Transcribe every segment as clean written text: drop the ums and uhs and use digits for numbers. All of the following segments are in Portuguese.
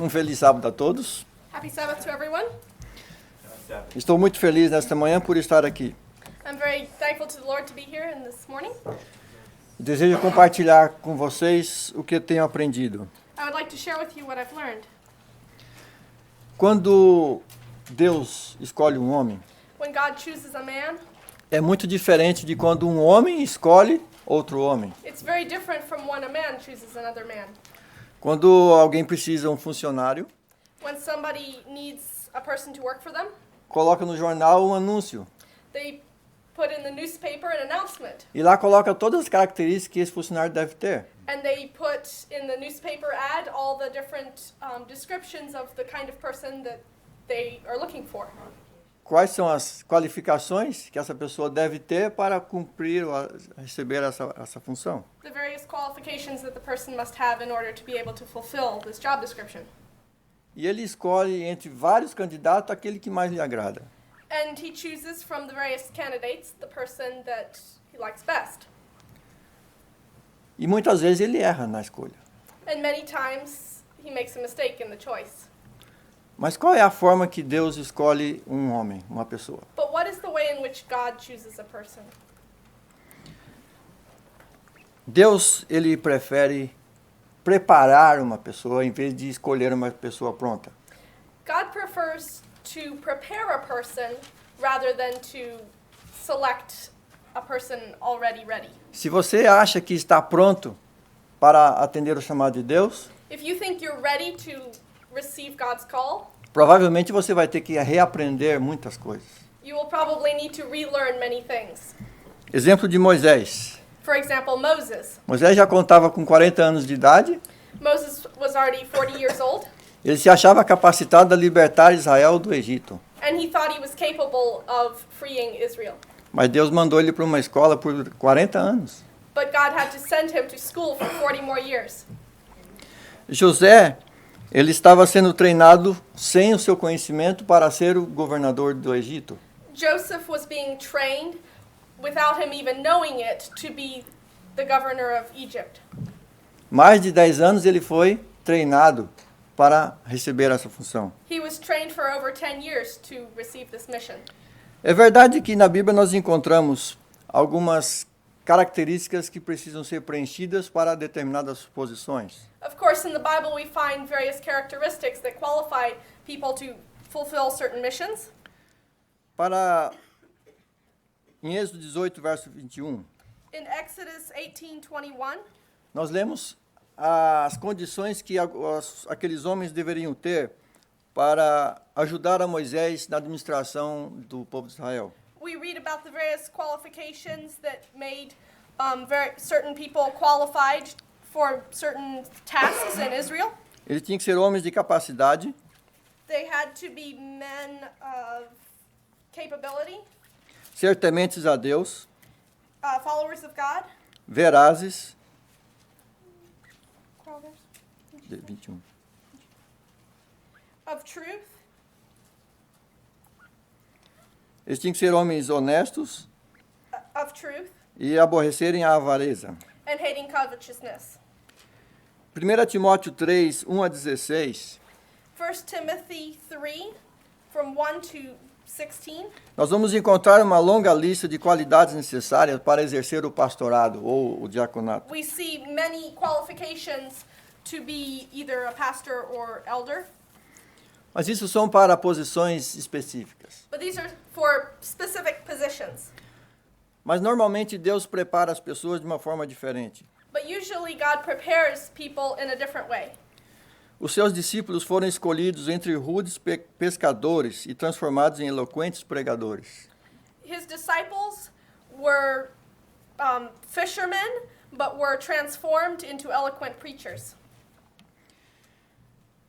Feliz sábado a todos. Happy Sabbath to everyone. Estou muito feliz nesta manhã por estar aqui. I'm very thankful to the Lord to be here this morning. Desejo compartilhar com vocês o que tenho aprendido. I would like to share with you what I've learned. Quando Deus escolhe um homem, When God chooses a man, é muito diferente de quando um homem escolhe outro homem. it's very different from when a man chooses another man. Quando alguém precisa de um funcionário, When somebody needs a person to work for them, coloca no jornal um anúncio. they put in the newspaper an announcement. E lá coloca todas as características que esse funcionário deve ter. And they put in the newspaper ad all the different descriptions of the kind of person that they are looking for. Quais são as qualificações que essa pessoa deve ter para cumprir ou receber essa função? The various qualifications that the person must have in order to be able to fulfill this job description. E ele escolhe entre vários candidatos aquele que mais lhe agrada. And he chooses from the various candidates the person that he likes best. E muitas vezes ele erra na escolha. And many times he makes a mistake in the choice. Mas qual é a forma que Deus escolhe um homem, uma pessoa? But what is the way in which God chooses a person? Deus, ele prefere preparar uma pessoa em vez de escolher uma pessoa pronta. God prefers to prepare a person rather than to select a person already ready. Se você acha que está pronto para atender o chamado de Deus, If you think you're ready to receive God's call, provavelmente você vai ter que reaprender muitas coisas. you will probably need to relearn many things. Exemplo de Moisés. For example, Moses. Moisés já contava com 40 anos de idade. Moses was already 40 years old, Ele se achava capacitado a libertar Israel do Egito. and he thought he was capable of freeing Israel. Mas Deus mandou ele para uma escola por 40 anos. But God had to send him to school for 40 more years. José, ele estava sendo treinado sem o seu conhecimento para ser o governador do Egito. Joseph was being trained without him even knowing it to be the governor of Egypt. Mais de 10 anos ele foi treinado para receber essa função. He was trained for over 10 years to receive this mission. É verdade que na Bíblia nós encontramos algumas características que precisam ser preenchidas para determinadas posições. Of course, in the Bible we find various characteristics that qualify people to fulfill certain missions. Em Êxodo 18, verso 21, In Exodus 18:21, nós lemos as condições que aqueles homens deveriam ter para ajudar a Moisés na administração do povo de Israel. we read about the various qualifications that made certain people qualified for certain tasks in Israel. Eles tinham que ser homens de capacidade, They had to be men of capability, ser tementes a Deus, followers of God. verazes, 21, Of truth. eles tinham que ser homens honestos Of truth. e aborrecerem a avareza. And hating covetousness. 1 Timóteo 3, 1 a 16, 1 Timothy 3, from 1 to 16. nós vamos encontrar uma longa lista de qualidades necessárias para exercer o pastorado ou o diaconato. We see many qualifications to be either a pastor or elder, Mas isso são para posições específicas. but these are for specific positions. Mas normalmente Deus prepara as pessoas de uma forma diferente. But usually God prepares people in a different way. Os seus discípulos foram escolhidos entre rudes pescadores e transformados em eloquentes pregadores. His disciples were fishermen, but were transformed into eloquent preachers.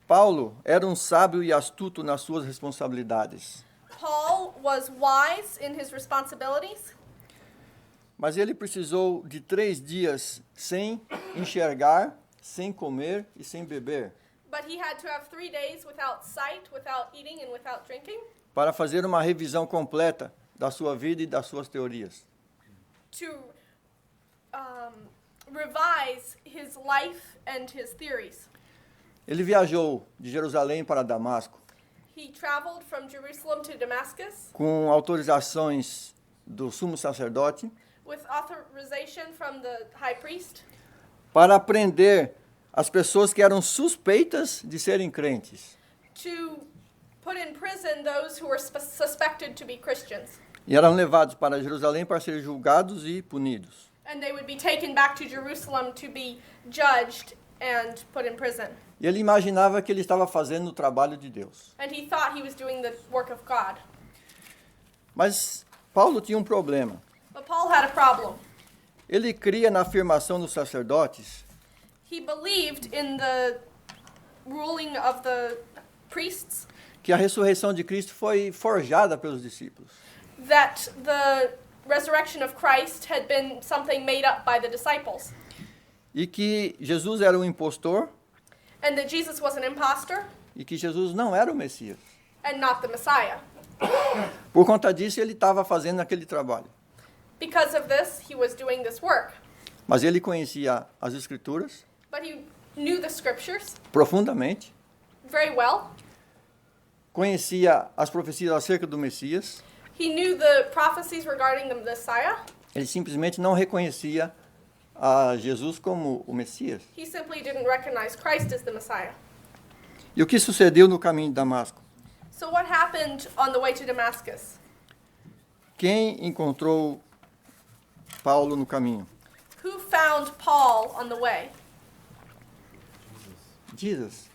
Paulo era um sábio e astuto nas suas responsabilidades. Paul was wise in his responsibilities, Mas ele precisou de 3 dias sem enxergar, sem comer e sem beber, but he had to have 3 days without sight, without eating, and without drinking para fazer uma revisão completa da sua vida e das suas teorias. to revise his life and his theories. Ele viajou de Jerusalém para Damasco He traveled from Jerusalem to Damascus com autorizações do sumo sacerdote with authorization from the high priest para prender as pessoas que eram suspeitas de serem crentes. to put in prison those who were suspected to be Christians. E eram levados para Jerusalém para serem julgados e punidos. And they would be taken back to Jerusalem to be judged and put in prison. E ele imaginava que ele estava fazendo o trabalho de Deus. And he thought he was doing the work of God. Mas Paulo tinha um problema. But Paul had a problem. Ele cria na afirmação dos sacerdotes He believed in the ruling of the priests que a ressurreição de Cristo foi forjada pelos discípulos. that the resurrection of Christ had been something made up by the disciples, E que Jesus era um impostor and that Jesus was an impostor e que Jesus não era o Messias. and not the Messiah. Por conta disso, ele estava fazendo aquele trabalho. Because of this, he was doing this work. Mas ele conhecia as Escrituras But he knew the scriptures profundamente, very well. conhecia as profecias acerca do Messias. He knew the prophecies regarding the Messiah. Ele simplesmente não reconhecia a Jesus como o Messias. He simply didn't recognize Christ as the Messiah. E o que sucedeu no caminho de Damasco? So what happened on the way to Damascus? Quem encontrou Paulo no caminho? Who found Paul on the way? Jesus.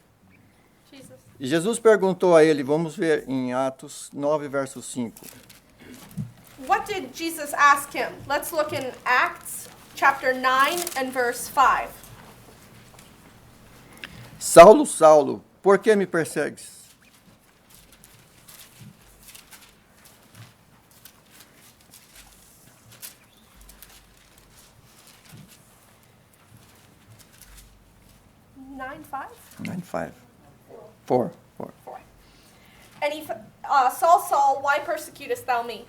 Jesus. E Jesus perguntou a ele, vamos ver em Atos 9, verso 5. What did Jesus ask him? Let's look in Acts chapter 9 and verse 5. Saulo, Saulo, por que me persegues? Nine, 5? 9, 5. 4. 4. 4. And Saul, Saul, why persecutest thou me?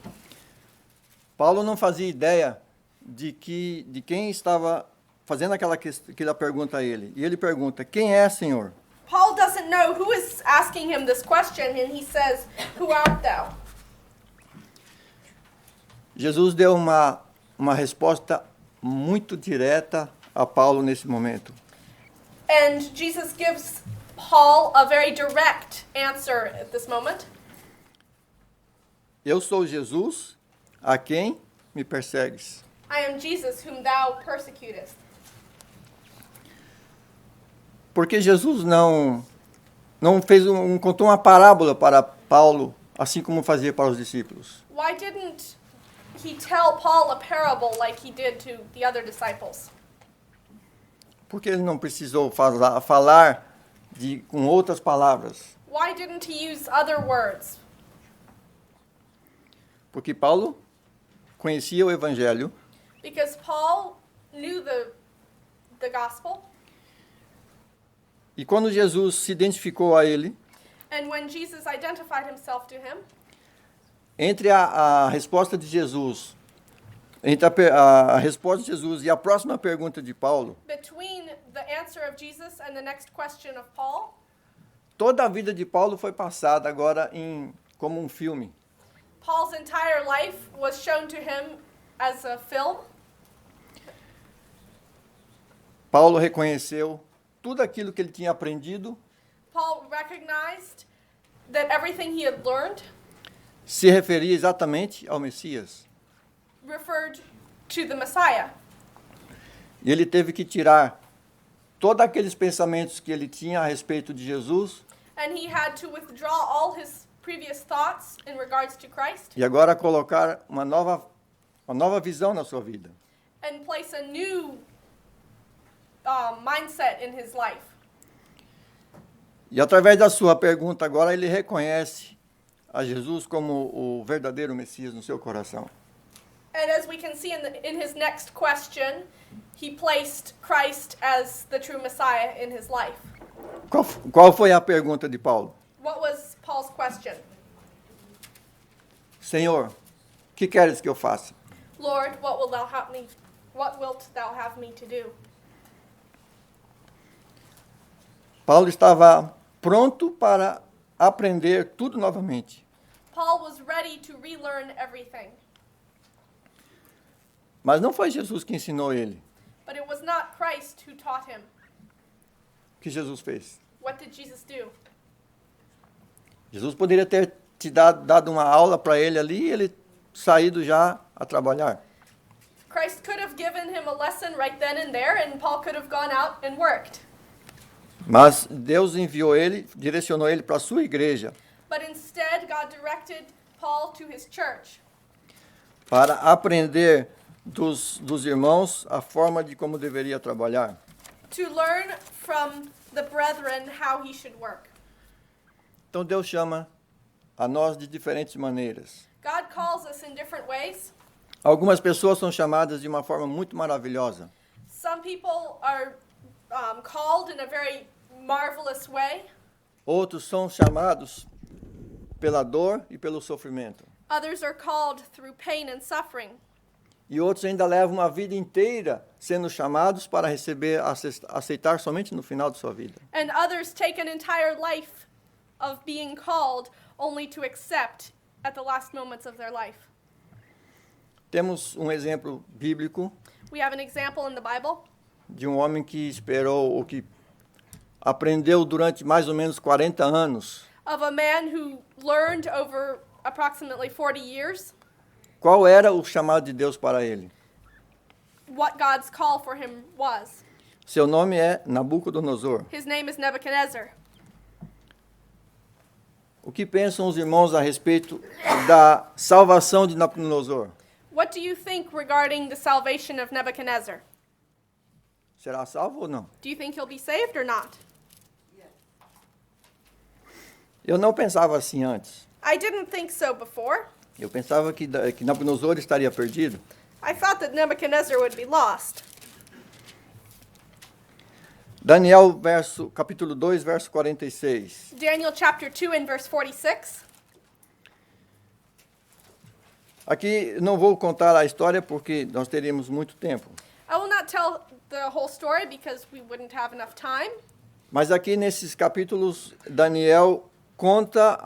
Paulo não fazia ideia de quem estava fazendo aquela pergunta a ele. E ele pergunta, quem é, Senhor? Paul doesn't know who is asking him this question, and he says, who art thou? Jesus deu uma resposta muito direta a Paulo nesse momento. And Jesus gives Paul a very direct answer at this moment. Eu sou Jesus, a quem me persegues. I am Jesus whom thou persecutest. Porque Jesus não contou uma parábola para Paulo, assim como fazia para os discípulos. Why didn't he tell Paul a parable like he did to the other disciples? Porque ele não precisou falar com outras palavras. Why didn't he use other words? Porque Paulo conhecia o Evangelho Because Paul knew the gospel, e quando Jesus se identificou a ele, and when Jesus identified himself to him, entre a resposta de Jesus, entre a resposta de Jesus e a próxima pergunta de Paulo, between the answer of Jesus and the next question of Paul, toda a vida de Paulo foi passada agora como um filme. Paul's entire life was shown to him as a film. Paulo reconheceu tudo aquilo que ele tinha aprendido, Paul recognized that everything he had learned se referia exatamente ao Messias. referred to the Messiah. E ele teve que tirar todos aqueles pensamentos que ele tinha a respeito de Jesus And he had to withdraw all his previous thoughts in regards to Christ e agora colocar uma nova visão na sua vida. and place a new mindset in his life. E através da sua pergunta agora ele reconhece a Jesus como o verdadeiro Messias no seu coração. And as we can see in his next question, he placed Christ as the true Messiah in his life. Qual foi a pergunta de Paulo? What was Paul's question? Senhor, que queres que eu faça? Lord, what wilt thou have me to do? Paulo estava pronto para aprender tudo novamente. Paul was ready to relearn everything. Mas não foi Jesus que ensinou ele. But it was not Christ who taught him. O que Jesus fez? What did Jesus do? Jesus poderia ter te dado uma aula para ele ali e ele saído já a trabalhar. Christ could have given him a lesson right then and there, and Paul could have gone out and worked. Mas Deus enviou ele, direcionou ele para a sua igreja But instead, God directed Paul to his church para aprender dos irmãos a forma de como deveria trabalhar. to learn from the brethren how he should work. Então Deus chama a nós de diferentes maneiras. God calls us in different ways. Algumas pessoas são chamadas de uma forma muito maravilhosa. Some people are called in a very marvelous way. Outros são chamados pela dor e pelo sofrimento. Others are called through pain and suffering. E outros ainda levam uma vida inteira sendo chamados para receber, aceitar somente no final de sua vida. And others take an entire life of being called only to accept at the last moments of their life. Temos um exemplo bíblico We have an example in the Bible de um homem que esperou, ou que aprendeu durante mais ou menos 40 anos of a man who learned over approximately 40 years qual era o chamado de Deus para ele. what God's call for him was. Seu nome é Nabucodonosor. His name is Nebuchadnezzar. O que pensam os irmãos a respeito da salvação de Nabucodonosor? What do you think regarding the salvation of Nebuchadnezzar? Será salvo ou não? Do you think he'll be saved or not? Eu não pensava assim antes. I didn't think so before. Eu pensava que Nabucodonosor estaria perdido. I thought that Nebuchadnezzar would be lost. Daniel, capítulo 2, verso 46. Daniel chapter 2 and verse 46. Aqui não vou contar a história porque nós teríamos muito tempo. I will not tell the whole story because we wouldn't have enough time. Mas aqui nesses capítulos, Daniel conta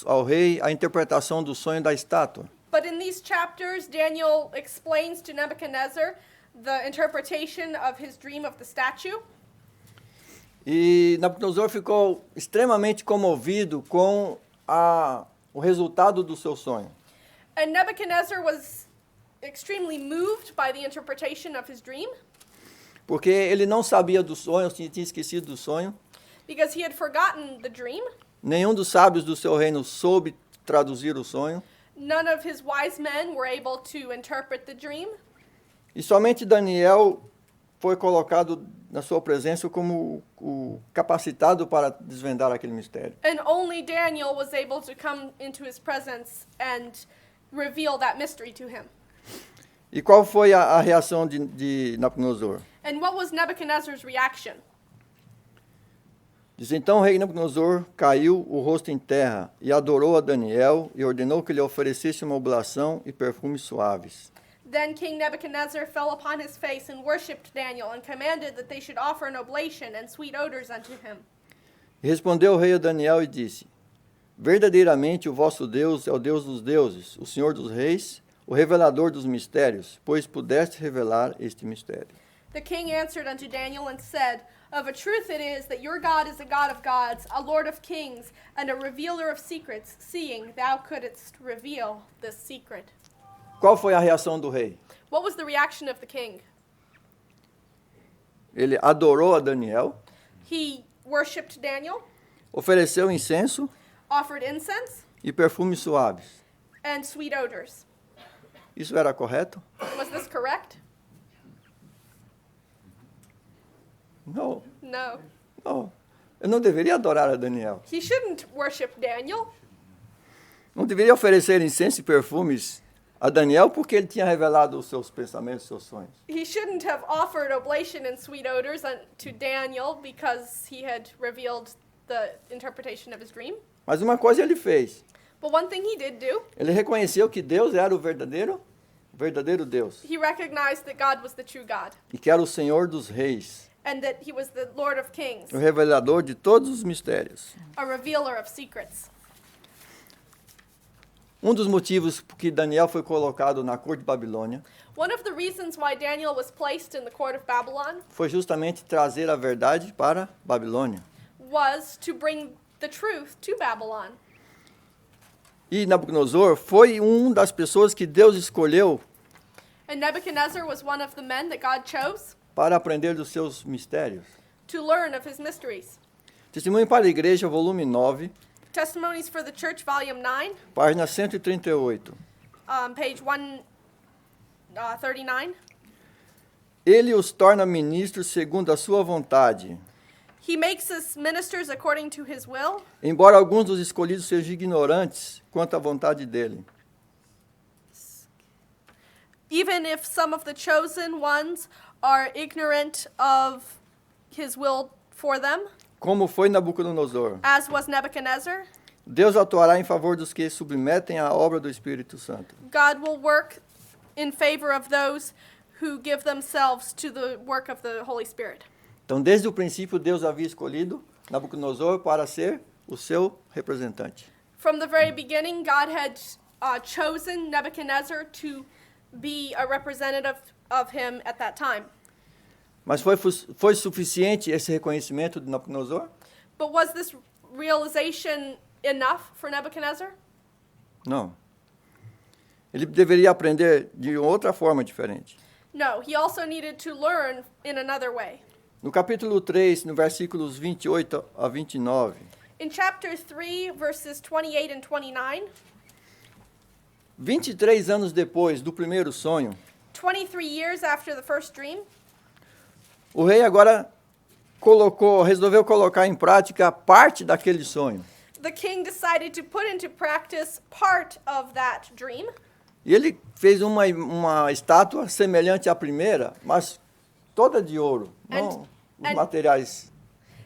ao rei a interpretação do sonho da estátua. But in these chapters, Daniel explains to Nebuchadnezzar the interpretation of his dream of the statue. E Nabucodonosor ficou extremamente comovido com o resultado do seu sonho. And Nebuchadnezzar was extremely moved by the interpretation of his dream Porque ele não sabia do sonho, tinha esquecido do sonho. because he had forgotten the dream. Nenhum dos sábios do seu reino soube traduzir o sonho. None of his wise men were able to interpret the dream. E somente Daniel foi colocado na sua presença como o capacitado para desvendar aquele mistério. And only Daniel was able to come into his presence and reveal that mystery to him. E qual foi a reação de Nabucodonosor? And what was Nebuchadnezzar's reaction? Diz, então o rei Nabucodonosor caiu o rosto em terra e adorou a Daniel e ordenou que lhe oferecesse uma oblação e perfumes suaves. Then King Nebuchadnezzar fell upon his face and worshipped Daniel and commanded that they should offer an oblation and sweet odors unto him. E respondeu o rei a Daniel e disse, verdadeiramente o vosso Deus é o Deus dos deuses, o Senhor dos reis, o revelador dos mistérios, pois pudeste revelar este mistério. The king answered unto Daniel and said, Of a truth it is that your God is a God of gods, a Lord of kings, and a revealer of secrets, seeing thou couldst reveal this secret. Qual foi a reação do rei? What was the reaction of the king? Ele adorou a Daniel, He worshipped Daniel, ofereceu incenso offered incense e perfumes suaves. and sweet odors. Isso era correto? Was this correct? Não, No. não. Eu não deveria adorar a Daniel. He shouldn't worship Daniel. Não deveria oferecer incenso e perfumes a Daniel porque ele tinha revelado os seus pensamentos, os seus sonhos. He shouldn't have offered oblation and sweet odors to Daniel because he had revealed the interpretation of his dream. Mas uma coisa ele fez. But one thing he did do, Ele reconheceu que Deus era o verdadeiro Deus. he recognized that God was the true God E que era o Senhor dos reis. and that he was the Lord of Kings, o revelador de todos os mistérios. a revealer of secrets. Um dos motivos por que Daniel foi colocado na corte de Babilônia One of the reasons why Daniel was placed in the court of Babylon foi justamente trazer a verdade para Babilônia. was to bring the truth to Babylon. E Nabucodonosor foi das pessoas que Deus escolheu And Nebuchadnezzar was one of the men that God chose para aprender dos seus mistérios. to learn of his mysteries. Testemunho para a Igreja, volume 9, Testimonies for the Church, volume 9, página 138. page 139. Ele os torna ministros segundo a sua vontade, He makes us ministers according to his will, embora alguns dos escolhidos sejam ignorantes quanto à vontade dele. even if some of the chosen ones are ignorant of his will for them, Como foi Nabucodonosor. as was Nebuchadnezzar. Deus atuará em favor dos que submetem à obra do Espírito Santo. God will work in favor of those who give themselves to the work of the Holy Spirit. Então, desde o princípio, Deus havia escolhido Nabucodonosor para ser o seu representante. From the very beginning, God had chosen Nebuchadnezzar to be a representative of him at that time. Mas foi suficiente esse reconhecimento de Nabucodonosor? But was this realization enough for Nebuchadnezzar? Não. Ele deveria aprender de outra forma diferente. No, he also needed to learn in another way. No capítulo 3, no versículos 28 a 29, In chapter 3, verses 28 and 29, 23 anos depois do primeiro sonho, 23 years after the first dream, o rei agora resolveu colocar em prática parte daquele sonho. the king decided to put into practice part of that dream. E ele fez uma estátua semelhante à primeira, mas toda de ouro, não os and- materiais.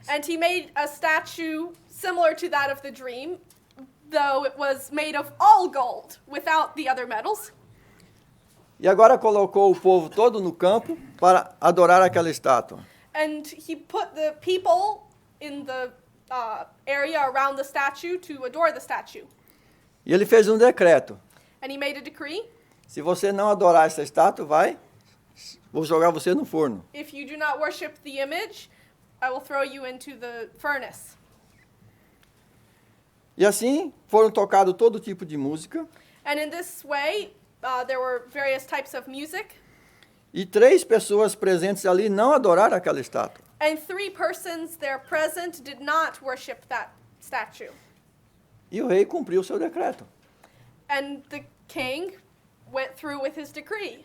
And he made a statue similar to that of the dream, though it was made of all gold, without the other metals. E agora colocou o povo todo no campo para adorar aquela estátua. And he put the people in the area around the statue to adore the statue. E ele fez um decreto. And he made a decree, Se você não adorar essa estátua, vou jogar você no forno. if you do not worship the image, I will throw you into the furnace. E assim foram tocados todo tipo de música. And in this way, there were various types of music, E 3 pessoas presentes ali não adoraram aquela estátua. and 3 persons there present did not worship that statue. E o rei cumpriu o seu decreto. And the king went through with his decree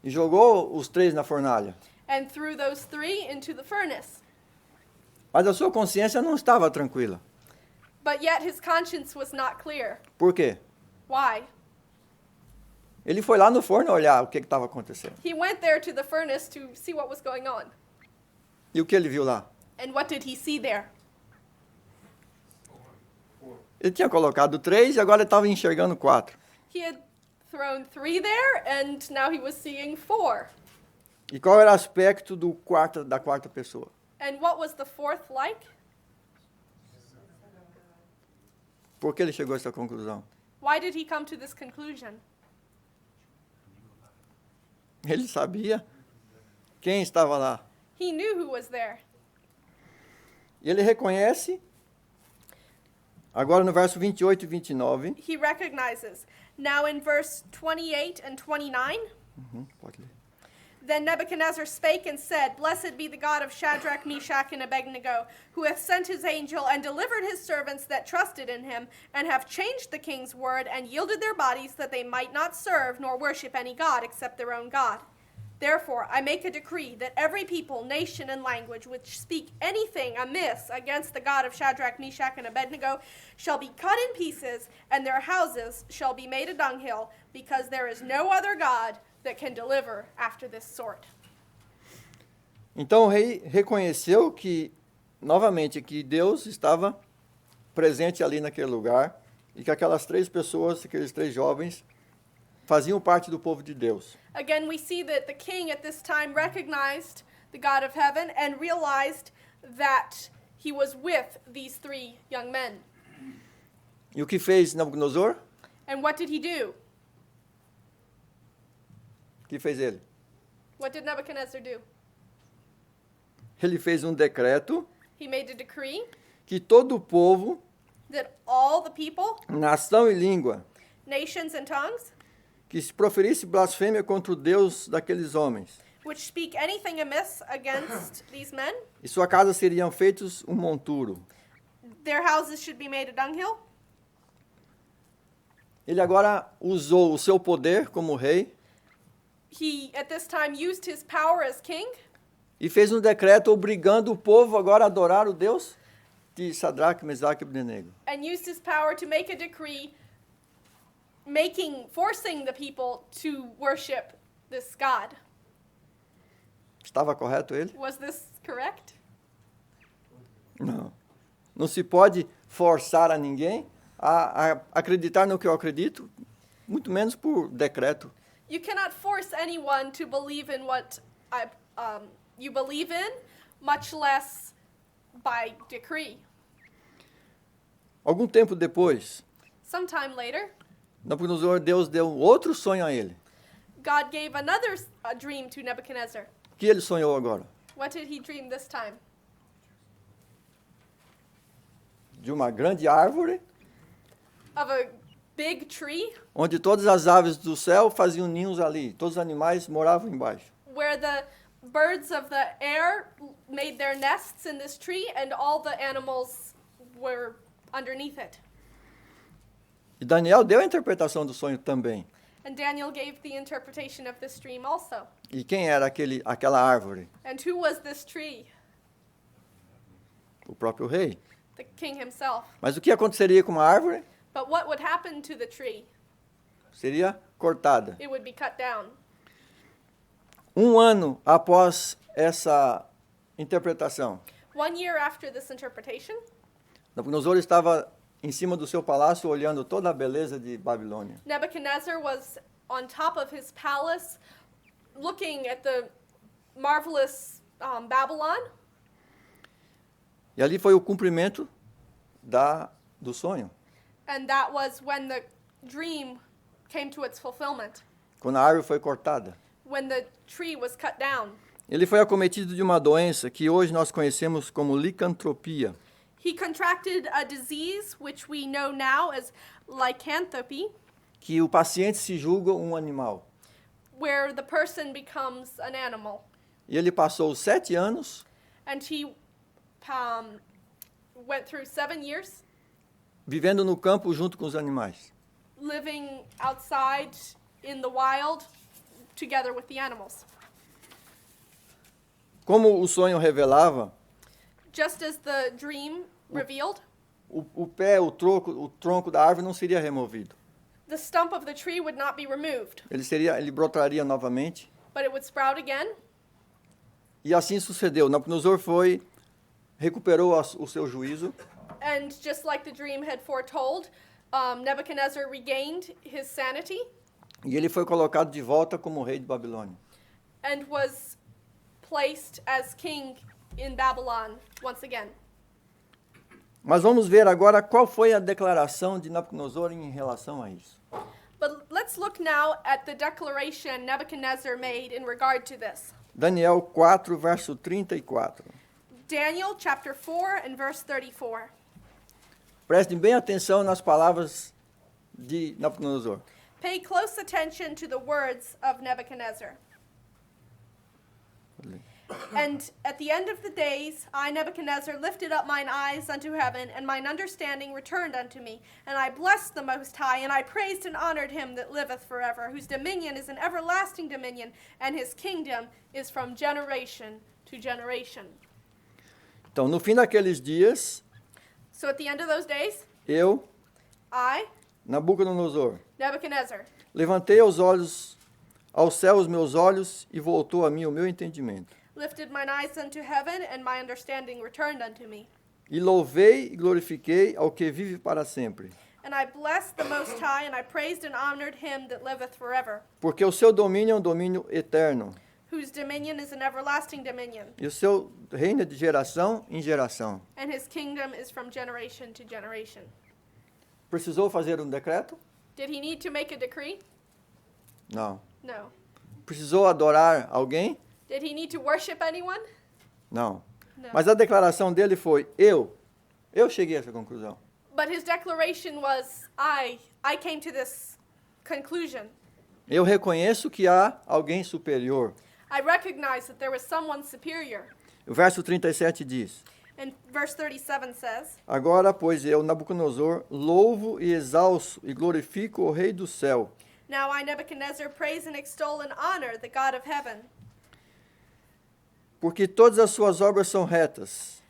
E jogou os 3 na fornalha. and threw those 3 into the furnace. Mas a sua consciência não estava tranquila. But yet his conscience was not clear. Por quê? Why? Ele foi lá no forno olhar o que estava acontecendo. He went there to the furnace to see what was going on. E o que ele viu lá? And what did he see there? Ele tinha colocado 3 e agora ele estava enxergando 4. He had thrown 3 there, and now he was seeing 4. E qual era o aspecto da quarta pessoa? And what was the 4th like? Por que ele chegou a essa conclusão? Why did he come to this conclusion? Ele sabia quem estava lá. He knew who was there. E ele reconhece, agora no verso 28 e 29. He recognizes. Now in verse 28 and 29, Pode ler. then Nebuchadnezzar spake and said, Blessed be the God of Shadrach, Meshach, and Abednego, who hath sent his angel and delivered his servants that trusted in him, and have changed the king's word, and yielded their bodies that they might not serve nor worship any god except their own God. Therefore I make a decree that every people, nation, and language which speak anything amiss against the God of Shadrach, Meshach, and Abednego shall be cut in pieces, and their houses shall be made a dunghill, because there is no other God that can deliver after this sort. Então o rei reconheceu novamente, que Deus estava presente ali naquele lugar e que aquelas 3 pessoas, aqueles 3 jovens, faziam parte do povo de Deus. Again, we see that the king at this time recognized the God of heaven, and realized that he was with these three young men. E o que fez Nabucodonosor? And what did he do? O que fez ele? What did Nebuchadnezzar do? Ele fez um decreto He made a decree que todo o povo, that all the people, nação e língua, nations and tongues, que se proferisse blasfêmia contra o Deus daqueles homens, which speak anything amiss against these men, e sua casa seriam feitos um monturo. their houses should be made a dunghill. Ele agora usou o seu poder como rei He, at this time, used his power as king e fez um decreto obrigando o povo agora a adorar o Deus de Sadraque, Mesaque e Abdenego. and used his power to make a decree forcing the people to worship this God. Estava correto ele? Was this correct? Não. Não se pode forçar a ninguém a acreditar no que eu acredito, muito menos por decreto. You cannot force anyone to believe in what you believe in, much less by decree. Algum tempo depois, Sometime later, Nabucodonosor, Deus deu outro sonho a ele. God gave another dream to Nebuchadnezzar. O que ele sonhou agora? What did he dream this time? De uma grande árvore, Of a big tree onde todas as aves do céu faziam ninhos ali. Todos os animais moravam embaixo. where the birds of the air made their nests in this tree and all the animals were underneath it. E Daniel deu a interpretação do sonho também. And Daniel gave the interpretation of this dream also. E quem era aquela árvore? And who was this tree? O próprio rei. The king himself. Mas o que aconteceria com uma árvore? But what would happen to the tree? Seria cortada. It would be cut down. Um ano após essa interpretação, 1 year after this interpretation, Nabucodonosor estava em cima do seu palácio olhando toda a beleza de Babilônia. Nebuchadnezzar was on top of his palace looking at the marvelous Babylon. E ali foi o cumprimento do sonho. And that was when the dream came to its fulfillment, Quando a árvore foi cortada. when the tree was cut down. Ele foi acometido de uma doença que hoje nós conhecemos como licantropia. He contracted a disease which we know now as lycanthropy, Que o paciente se julga um animal. where the person becomes an animal. E ele passou 7 anos And he went through 7 years vivendo no campo junto com os animais. living outside in the wild together with the animals. Como o sonho revelava, Just as the dream revealed, o tronco da árvore não seria removido. the stump of the tree would not be removed, Ele brotaria novamente. but it would sprout again. E assim sucedeu. Nabucodonosor recuperou o seu juízo And just like the dream had foretold, Nebuchadnezzar regained his sanity e ele foi colocado de volta como rei de Babilônia. and was placed as king in Babylon once again. Mas vamos ver agora qual foi a declaração de Nabucodonosor em relação a isso. But let's look now at the declaration Nebuchadnezzar made in regard to this. Daniel 4, verso 34. Daniel chapter 4 and verse 34. Prestem bem atenção nas palavras de Nabucodonosor. Pay close attention to the words of Nebuchadnezzar. And at the end of the days, I, Nebuchadnezzar, lifted up mine eyes unto heaven, and mine understanding returned unto me. And I blessed the Most High, and I praised and honored him that liveth forever, whose dominion is an everlasting dominion, and his kingdom is from generation to generation. Então, no fim daqueles dias, So at the end of those days, eu, I, Nabucodonosor, Nebuchadnezzar, levantei aos céus meus olhos e voltou a mim o meu entendimento. lifted mine eyes unto heaven, and my understanding returned unto me. E louvei e glorifiquei ao que vive para sempre. And I blessed the Most High, and I praised and honored him that liveth forever. Porque o seu domínio é um domínio eterno. whose dominion is an everlasting dominion, e o seu reino é de geração em geração. and his kingdom is from generation to generation. Precisou fazer um decreto? Did he need to make a decree? Não. No. Precisou adorar alguém? Did he need to worship anyone? Não. No. Mas a declaração dele foi: eu cheguei a essa conclusão. But his declaration was, I came to this conclusion. Eu reconheço que há alguém superior. I recognize that there was someone superior. O verso 37 diz: And verse 37 says, Agora, pois eu, Nabucodonosor, louvo e exalço e glorifico o Rei do céu, Now I, Nebuchadnezzar, praise and extol and honor the God of heaven, porque todas as suas obras são retas,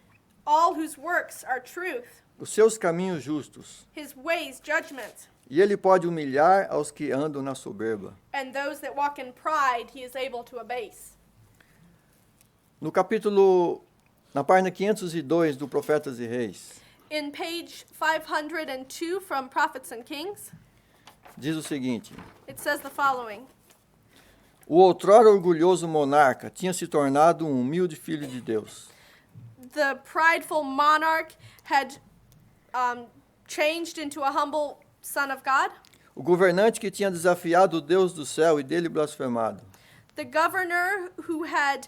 all whose works are truth, os seus caminhos justos, his ways judgment, e ele pode humilhar aos que andam na soberba. and those that walk in pride he is able to abase. Na página 502 do Profetas e Reis, In page 502 from Prophets and Kings, diz o seguinte: it says the following. O outrora orgulhoso monarca tinha se tornado um humilde filho de Deus. The prideful monarch had changed into a humble son of God. O governante que tinha desafiado o Deus do céu e dele blasfemado. The governor who had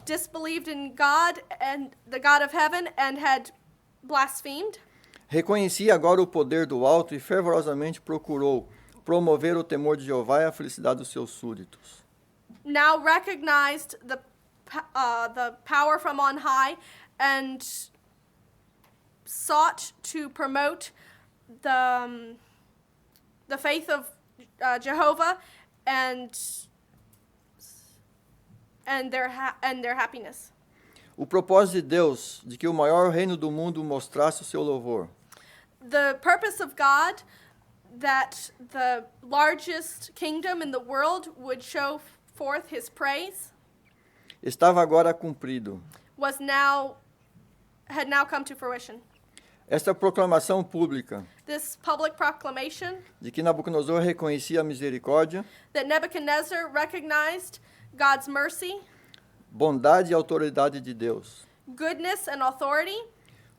disbelieved in God and the God of heaven and had blasphemed, Reconhecia agora o poder do alto e fervorosamente procurou promover o temor de Jeová e a felicidade dos seus súditos. now recognized the power from on high and sought to promote the faith of Jehovah and their happiness. O propósito de Deus de que o maior reino do mundo mostrasse o seu louvor. The purpose of God that the largest kingdom in the world would show forth his praise Estava agora cumprido. had now come to fruition. Esta proclamação pública This public proclamation de que Nabucodonosor reconhecia a misericórdia, that Nebuchadnezzar recognized God's mercy, bondade e autoridade de Deus goodness, and authority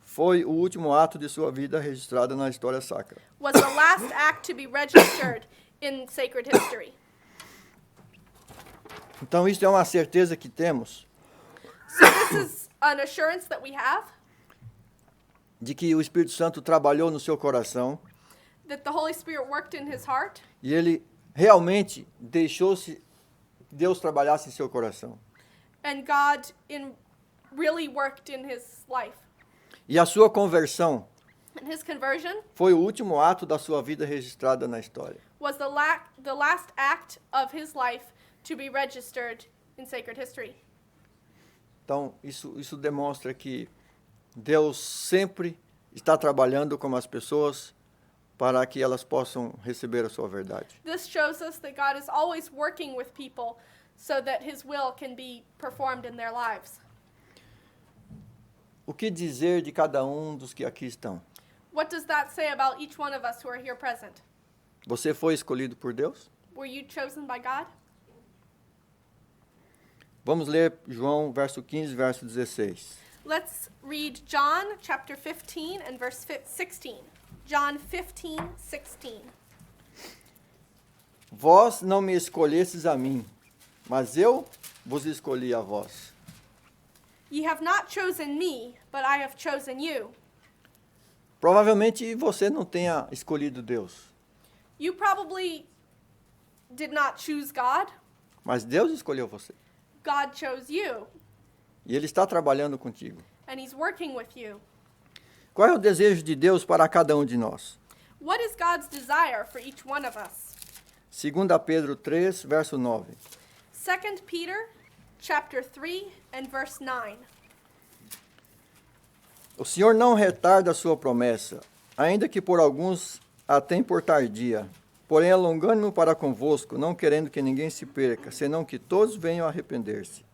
foi o último ato de sua vida registrada na história sacra. was the last act to be registered in sacred history. Então, isso é uma certeza que temos So this is an assurance that we have de que o Espírito Santo trabalhou no seu coração that the Holy Spirit worked in his heart e ele realmente deixou-se Deus trabalhasse em seu coração. and God really worked in his life. E a sua conversão And his conversion foi o último ato da sua vida registrada na história. was the last act of his life to be registered in sacred history. Então, isso demonstra que Deus sempre está trabalhando com as pessoas para que elas possam receber a sua verdade. This shows us that God is always working with people so that his will can be performed in their lives. O que dizer de cada um dos que aqui estão? What does that say about each one of us who are here present? Você foi escolhido por Deus? Were you chosen by God? Vamos ler João, verso 15, verso 16. Let's read John chapter 15 and verse 16. John 15:16. Vós não me escolhestes a mim, mas eu vos escolhi a vós. Ye have not chosen me, but I have chosen you. Provavelmente você não tenha escolhido Deus, You probably did not choose God. mas Deus escolheu você. God chose you, E Ele está trabalhando contigo. and he's working with you. Qual é o desejo de Deus para cada um de nós? What is God's desire for each one of us? 2 Pedro 3, verso 9. 2 Peter chapter 3 and verse 9. O Senhor não retarda a sua promessa, ainda que por alguns a tem por tardia. Porém, é longânimo para convosco, não querendo que ninguém se perca, senão que todos venham a arrepender-se.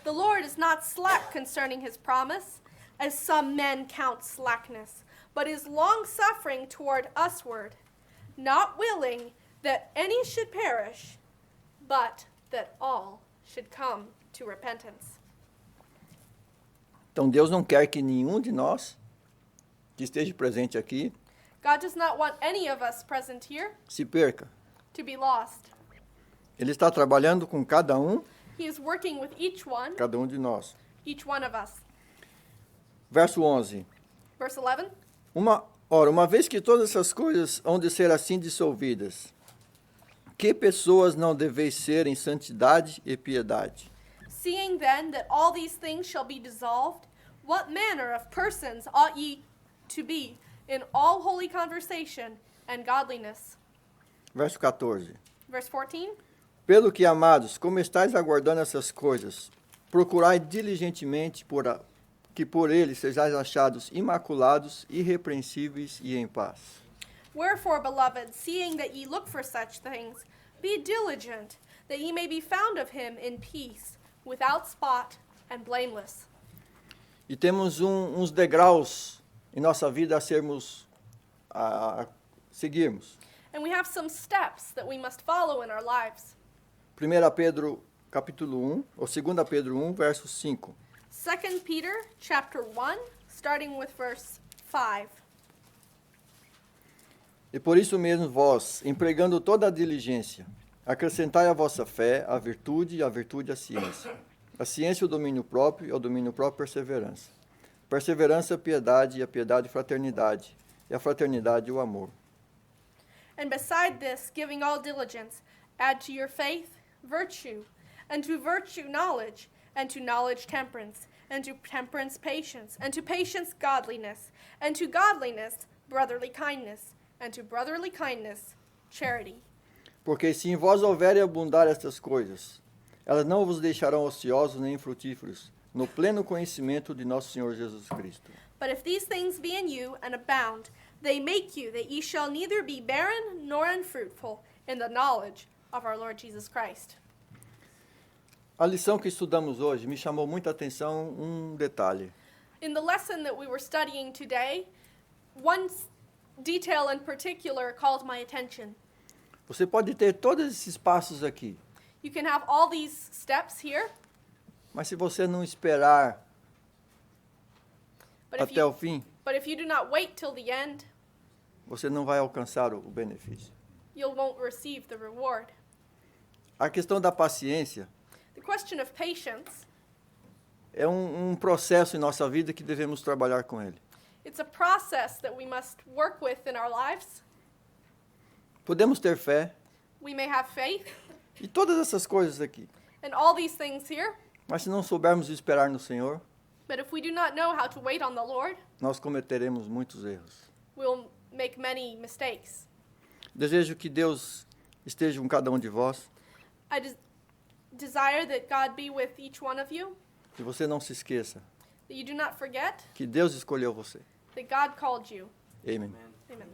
The Lord is not slack concerning his promise, as some men count slackness, but is long-suffering toward usward, not willing that any should perish, but that all should come to repentance. Então Deus não quer que nenhum de nós que esteja presente aqui God does not want any of us present here se perca. to be lost. Ele está trabalhando com cada um He is working with each one de nós. of us. Verso 11. Verse 11. Uma vez que todas essas coisas hão de ser assim dissolvidas, que pessoas não deveis ser em santidade e piedade? Seeing then that all these things shall be dissolved, what manner of persons ought ye to be in all holy conversation and godliness? Verso 14. Verse 14. Pelo que, amados, como estáis aguardando essas coisas, procurai diligentemente que por ele sejais achados imaculados, irrepreensíveis e em paz. Wherefore, beloved, seeing that ye look for such things, be diligent, that ye may be found of him in peace, without spot and blameless. E temos uns degraus em nossa vida a seguirmos. And we have some steps that we must follow in our lives. 1 Pedro capítulo 1, ou 2 Pedro 1, verso 5. 2 Peter chapter 1, starting with verse 5. E por isso mesmo vós, empregando toda a diligência, acrescentai à vossa fé a virtude a ciência. A ciência o domínio próprio, e ao domínio próprio perseverança. Perseverança, piedade, e a piedade, fraternidade, e a fraternidade, o amor. And beside this, giving all diligence, add to your faith virtue, and to virtue knowledge, and to knowledge temperance, and to temperance patience, and to patience godliness, and to godliness brotherly kindness, and to brotherly kindness charity. Porque se em vós houverem abundar estas coisas, elas não vos deixarão ociosos nem infrutíferos, no pleno conhecimento de nosso Senhor Jesus Cristo. But if these things be in you and abound, they make you that ye shall neither be barren nor unfruitful in the knowledge of our Lord Jesus Christ. A lição que estudamos hoje me chamou muita atenção um detalhe. In the lesson that we were studying today, one detail in particular called my attention. Você pode ter todos esses passos aqui, You can have all these steps here, mas se você não esperar but até o fim, but if you do not wait till the end, você não vai alcançar o benefício. you won't receive the reward. A questão da paciência The question of patience, é um processo em nossa vida que devemos trabalhar com ele. it's a process that we must work with in our lives. Podemos ter fé We may have faith e todas essas coisas aqui, and all these things here, mas se não soubermos esperar no Senhor, but if we do not know how to wait on the Lord, nós cometeremos muitos erros. we'll make many mistakes. Desejo que Deus esteja com cada um de vós, I desire that God be with each one of you, que você não se esqueça that you do not forget que Deus escolheu você. that God called you. Amém. Amen.